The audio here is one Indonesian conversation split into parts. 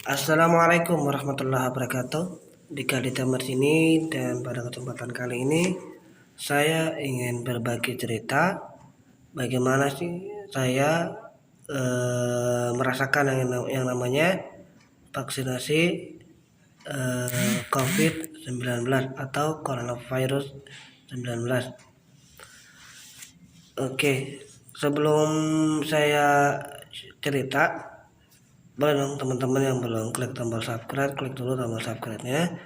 Assalamualaikum warahmatullahi wabarakatuh. Di kali Tamar sini dan pada kesempatan kali ini saya ingin berbagi cerita bagaimana sih saya merasakan yang namanya vaksinasi COVID-19 atau coronavirus 19. Oke, sebelum saya cerita, boleh dong teman-teman yang belum klik tombol subscribe, klik dulu tombol subscribe-nya.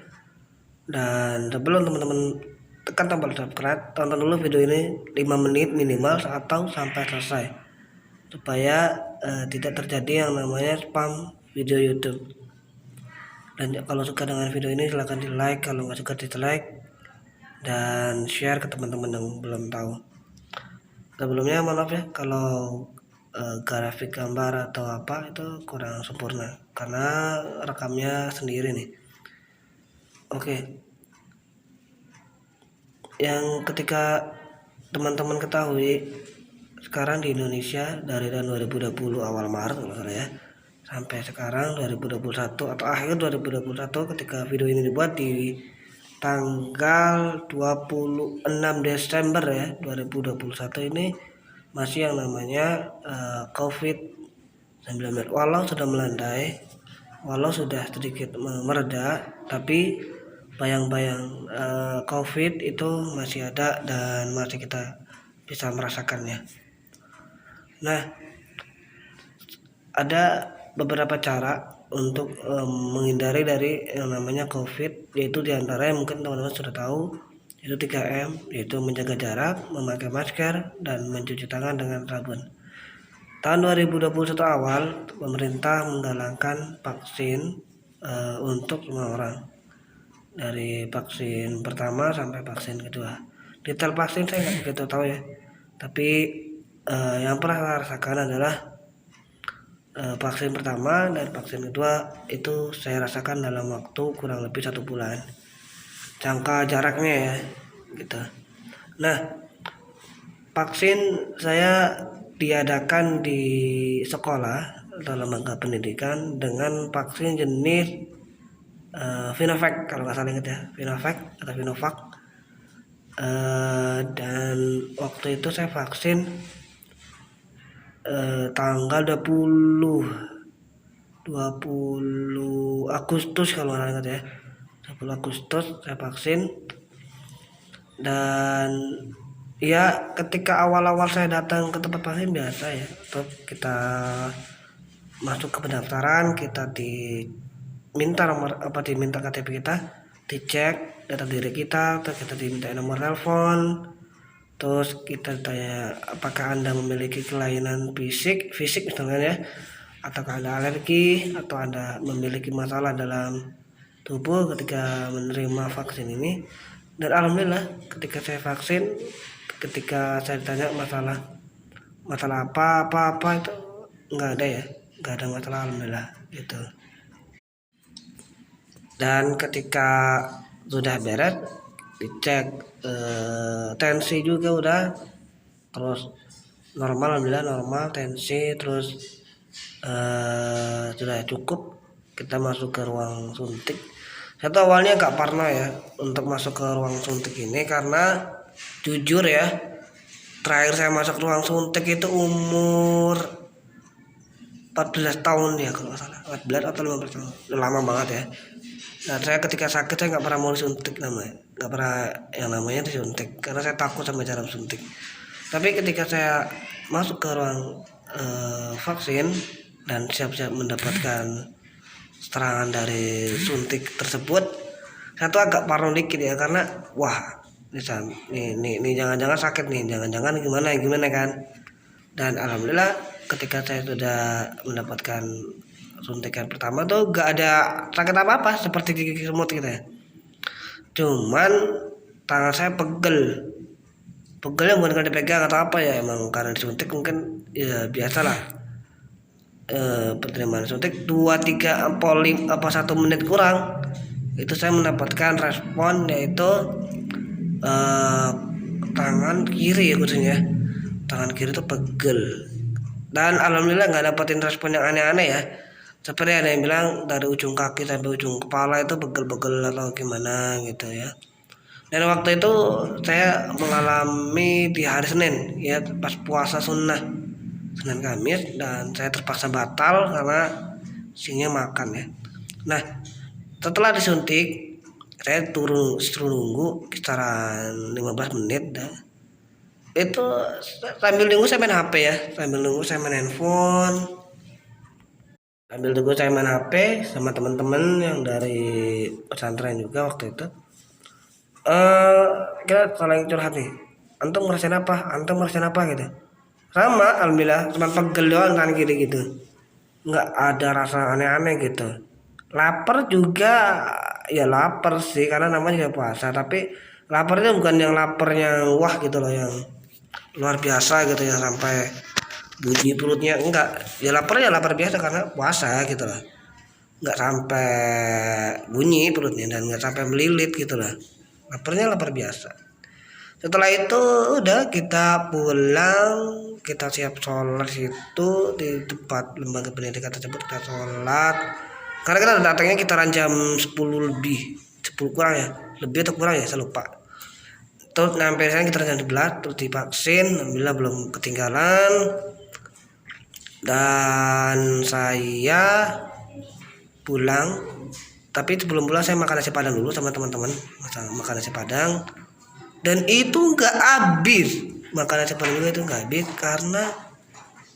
Dan sebelum teman-teman tekan tombol subscribe, tonton dulu video ini 5 menit minimal atau sampai selesai, supaya tidak terjadi yang namanya spam video YouTube. Dan kalau suka dengan video ini silahkan di like, kalau nggak suka dislike, dan share ke teman-teman yang belum tahu. Sebelumnya maaf ya kalau grafik gambar atau apa itu kurang sempurna karena rekamnya sendiri nih. Oke, yang ketika teman-teman ketahui sekarang di Indonesia dari tahun 2020 awal Maret kalau salah ya, sampai sekarang 2021 atau akhir 2021 ketika video ini dibuat di tanggal 26 Desember ya 2021 ini masih yang namanya COVID-19. Walau sudah melandai, walau sudah sedikit mereda, tapi bayang-bayang COVID itu masih ada dan masih kita bisa merasakannya. Nah, ada beberapa cara untuk menghindari dari yang namanya COVID, yaitu diantaranya mungkin teman-teman sudah tahu, yaitu 3M, yaitu menjaga jarak, memakai masker, dan mencuci tangan dengan sabun. Tahun 2021 awal, pemerintah menggalakkan vaksin untuk semua orang, dari vaksin pertama sampai vaksin kedua. Detail vaksin saya nggak begitu tahu ya, tapi yang pernah saya rasakan adalah vaksin pertama dan vaksin kedua itu saya rasakan dalam waktu kurang lebih 1 bulan, jangka jaraknya ya gitu. Nah, vaksin saya diadakan di sekolah dalam lembaga pendidikan dengan vaksin jenis Sinovac kalau nggak salah ingat ya, Sinovac atau Sinovac. Dan waktu itu saya vaksin tanggal 20 Agustus kalau nggak ingat ya, 10 Agustus saya vaksin. Dan ya ketika awal-awal saya datang ke tempat vaksin biasa ya, tetap kita masuk ke pendaftaran, kita diminta diminta KTP kita, dicek data diri kita, terus kita diminta nomor telepon, terus kita tanya apakah Anda memiliki kelainan fisik misalnya ya, ataukah Anda alergi atau Anda memiliki masalah dalam tubuh ketika menerima vaksin ini. Dan alhamdulillah ketika saya vaksin, ketika saya ditanya masalah apa itu nggak ada ya, nggak ada masalah, alhamdulillah gitu. Dan ketika sudah beres dicek tensi juga udah, terus normal, alhamdulillah normal tensi, terus sudah cukup, kita masuk ke ruang suntik. Saya tuh awalnya agak parno ya untuk masuk ke ruang suntik ini karena jujur ya, terakhir saya masuk ruang suntik itu umur 14 tahun ya kalau nggak salah, 14 atau 15 tahun, udah lama banget ya. Nah, saya ketika sakit saya nggak pernah mau disuntik, nggak pernah yang namanya disuntik karena saya takut sama jarum suntik. Tapi ketika saya masuk ke ruang vaksin dan siap-siap mendapatkan serangan dari suntik tersebut, saya tuh agak parno dikit ya karena wah ini jangan-jangan sakit nih, jangan-jangan gimana kan. Dan alhamdulillah ketika saya sudah mendapatkan suntikan pertama tuh gak ada sakit apa-apa seperti gigi semut gitu ya, cuman tangan saya pegelnya bukan karena dipegang atau apa ya, emang karena disuntik mungkin ya biasalah. Penerimaan suntik 2-3 apa 1 menit kurang itu saya mendapatkan respon, yaitu tangan kiri ya khususnya, tangan kiri itu pegel. Dan alhamdulillah nggak dapetin respon yang aneh-aneh ya, seperti ada yang bilang dari ujung kaki sampai ujung kepala itu pegel-pegel atau gimana gitu ya. Dan waktu itu saya mengalami di hari Senin ya, pas puasa sunnah Senin Kamis, dan saya terpaksa batal karena siangnya makan ya. Nah, setelah disuntik saya suruh nunggu kisaran 15 menit dah. Itu sambil nunggu saya main HP ya, sambil nunggu saya main handphone, sambil nunggu saya main HP sama teman-teman yang dari pesantren juga waktu itu. eh Kita saling curhat nih, antum ngerasain apa, antum ngerasain apa gitu. Sama, alhamdulillah cuma pegel doang kan gitu gitu, nggak ada rasa aneh-aneh gitu. Lapar juga, ya lapar sih karena namanya juga puasa, tapi laparnya bukan yang laparnya wah gitu loh, yang luar biasa gitu ya sampai bunyi perutnya, enggak. Ya laparnya lapar biasa karena puasa gitu loh, nggak sampai bunyi perutnya dan nggak sampai melilit gitu loh. Laparnya lapar biasa. Setelah itu udah kita pulang, kita siap sholat situ di tempat lembaga pendidikan tersebut, kita sholat. Karena kita datangnya sekitaran jam 10 lebih, 10 kurang ya, lebih atau kurang ya, saya lupa. Terus sampai sana kita jam 11, terus divaksin, alhamdulillah belum ketinggalan. Dan saya pulang, tapi sebelum pulang saya makan nasi padang dulu sama teman-teman, makan nasi padang. Dan itu nggak habis, makanan padang juga itu nggak habis karena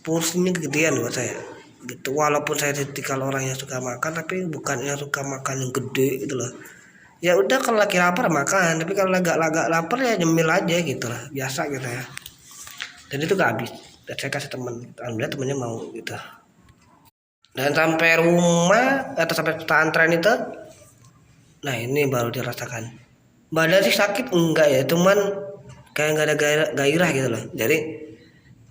porsinya kegedean buat saya gitu. Walaupun saya tipikal orang yang suka makan, tapi bukan yang suka makan yang gede gitu loh. Ya udah, kalau lagi lapar makan, tapi kalau agak lapar ya nyemil aja gitu lah, biasa gitu ya. Dan itu gak habis, dan saya kasih temen, alhamdulillah temennya mau gitu. Dan sampai rumah atau sampai pesantren itu, nah ini baru dirasakan. Badan sih sakit enggak ya, cuman kayak nggak ada gairah gitu loh. Jadi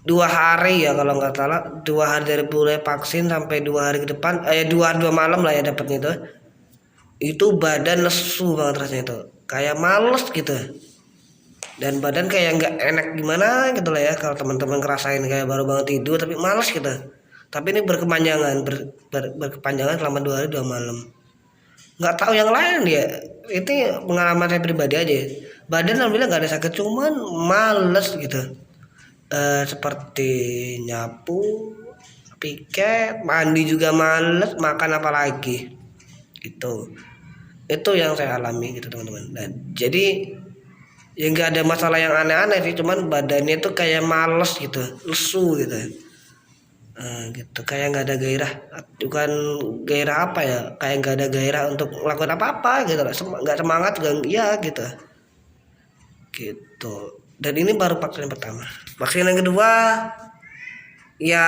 2 hari ya kalau nggak salah, 2 hari dari mulai vaksin sampai 2 hari ke depan, 2 malam lah ya dapatnya itu badan lesu banget rasanya, itu kayak males gitu, dan badan kayak nggak enak gimana gitu lah ya. Kalau teman-teman ngerasain kayak baru banget tidur tapi males gitu, tapi ini berkepanjangan, berkepanjangan selama 2 hari 2 malam. Nggak tahu yang lain ya, itu pengalaman saya pribadi aja. Badan alhamdulillah nggak ada sakit, cuman males gitu. Seperti nyapu, piket, mandi juga males, makan apalagi itu yang saya alami gitu teman-teman. Dan jadi ya nggak ada masalah yang aneh-aneh sih, cuman badannya tuh kayak males gitu, lesu gitu. Gitu kayak nggak ada gairah, bukan gairah apa ya, kayak nggak ada gairah untuk melakukan apa-apa gitu, nggak semangat juga iya gitu. Dan ini baru vaksin pertama. Vaksin yang kedua ya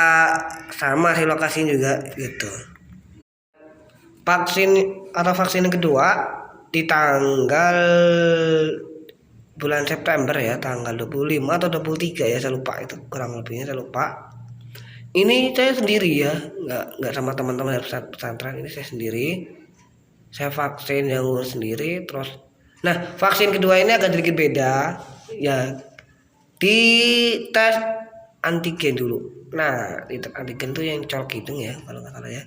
sama sih lokasinya juga gitu. Vaksin yang kedua di tanggal bulan September ya, tanggal 25 atau 23 ya, saya lupa, itu kurang lebihnya saya lupa. Ini saya sendiri ya, nggak sama teman-teman dari pesantren, ini saya sendiri. Saya vaksin yang sendiri terus. Nah, vaksin kedua ini agak sedikit beda ya, di tes antigen dulu. Nah, di tes antigen tuh yang colok hidung ya kalau nggak salah ya.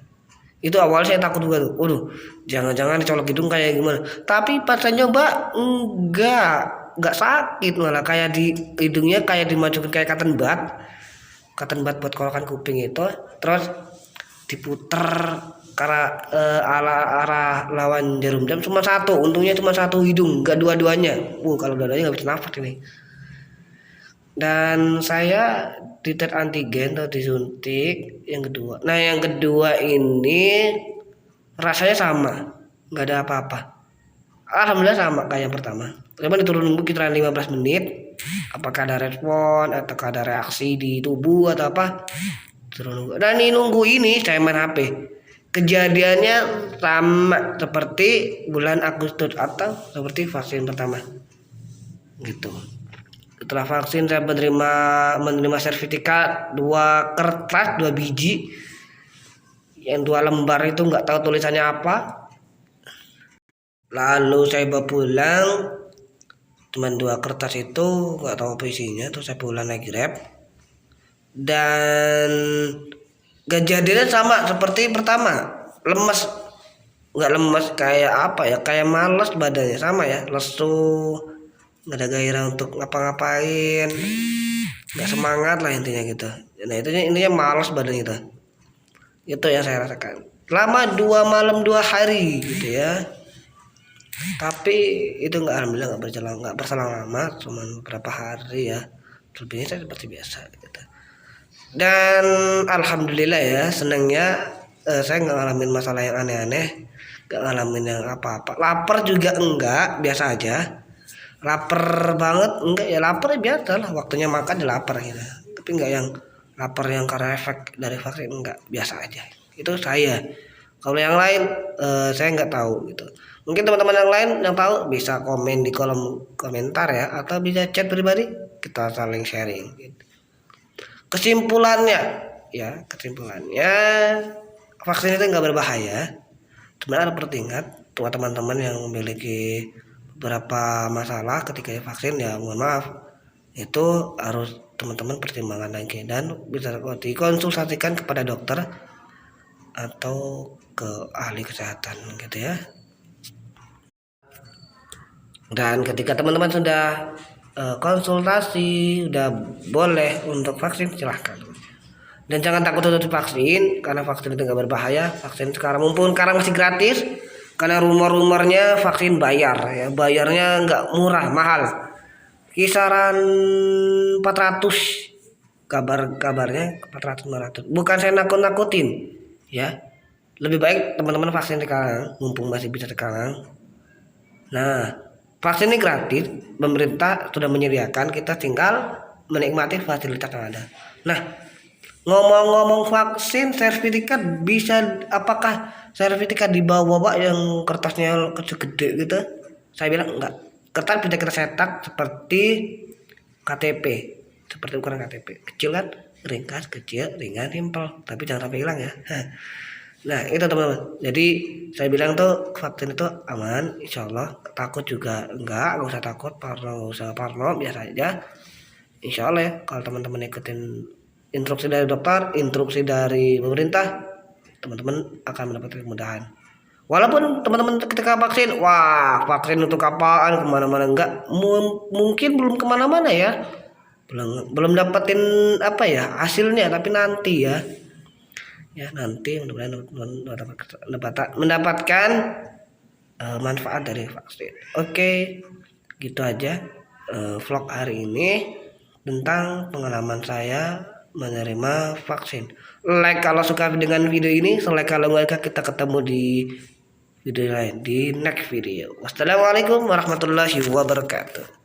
Itu awal saya takut juga tuh, waduh jangan-jangan colok hidung kayak gimana. Tapi pas saya nyoba nggak sakit, malah kayak di hidungnya kayak dimasukin kayak cotton bud buat kolokan kuping itu, terus diputer karena arah lawan jarum jam cuma satu, untungnya cuma satu hidung, nggak dua-duanya. Kalau dua-duanya nggak bisa nafas ini. Dan saya dites antigen atau disuntik yang kedua. Nah yang kedua ini rasanya sama, nggak ada apa-apa, alhamdulillah sama kayak yang pertama. Cuma diturunin nunggu kira 15 menit, apakah ada respon atau ada reaksi di tubuh atau apa, terus nunggu. Dan nunggu ini saya main HP, kejadiannya sama seperti bulan Agustus atau seperti vaksin pertama gitu. Setelah vaksin saya menerima sertifikat 2 kertas 2 biji, yang 2 lembar itu nggak tahu tulisannya apa. Lalu saya bawa pulang, cuman 2 kertas itu nggak tahu apa isinya, terus saya pulang naik Grab. Dan kejadiannya sama seperti pertama, lemes, nggak lemes kayak apa ya, kayak males badannya, sama ya, lesu, nggak ada gairah untuk ngapa-ngapain, nggak semangat lah intinya gitu. Nah itu intinya malas badan itu yang saya rasakan lama 2 malam 2 hari gitu ya. Tapi itu nggak, alhamdulillah nggak berselang lama, cuma beberapa hari ya, lebihnya saya seperti biasa gitu. Dan alhamdulillah ya, senangnya saya nggak ngalamin masalah yang aneh-aneh, nggak ngalamin yang apa-apa. Lapar juga enggak, biasa aja. Lapar banget enggak ya, lapar ya biasa lah, waktunya makan ya lapar gitu. Tapi enggak yang lapar yang karena efek dari vaksin, enggak, biasa aja. Itu saya. Kalau yang lain saya nggak tahu gitu. Mungkin teman-teman yang lain yang tahu bisa komen di kolom komentar ya, atau bisa chat pribadi, kita saling sharing gitu. Kesimpulannya vaksin itu nggak berbahaya. Sebenarnya perlu diingat buat teman-teman yang memiliki beberapa masalah ketika vaksin, ya mohon maaf, itu harus teman-teman pertimbangkan lagi dan bisa dikonsultasikan kepada dokter atau ke ahli kesehatan gitu ya. Dan ketika teman-teman sudah konsultasi, udah boleh untuk vaksin, silahkan. Dan jangan takut untuk divaksin, karena vaksin itu nggak berbahaya. Vaksin sekarang, mumpung sekarang masih gratis, karena rumor-rumornya vaksin bayar ya, bayarnya nggak murah, mahal, kisaran 400, kabarnya 400-500. Bukan saya nakut-nakutin ya, lebih baik teman-teman vaksin sekarang, mumpung masih bisa sekarang. Nah, vaksin ini gratis, pemerintah sudah menyediakan, kita tinggal menikmati fasilitas yang ada. Nah, ngomong-ngomong vaksin, sertifikat bisa, apakah sertifikat dibawa yang kertasnya kecil-gede gitu? Saya bilang enggak. Kertas bisa kita cetak seperti KTP, seperti ukuran KTP, kecil kan, ringkas, kecil, ringan, simpel, tapi jangan sampai hilang ya. Nah itu teman-teman, jadi saya bilang tuh vaksin itu aman, insya Allah. Takut juga enggak usah takut, nggak usah parno, biasa aja, insya Allah ya. Kalau teman-teman ikutin instruksi dari dokter, instruksi dari pemerintah, teman-teman akan mendapatkan kemudahan. Walaupun teman-teman ketika vaksin, wah vaksin untuk apaan, kemana-mana, enggak, mungkin belum kemana-mana ya, belum dapetin apa ya hasilnya, tapi nanti ya, nanti mudah-mudahan mendapatkan manfaat dari vaksin. Oke, gitu aja vlog hari ini tentang pengalaman saya menerima vaksin. Like kalau suka dengan video ini, like kalau enggak, kita ketemu di video lain, di next video. Wassalamualaikum warahmatullahi wabarakatuh.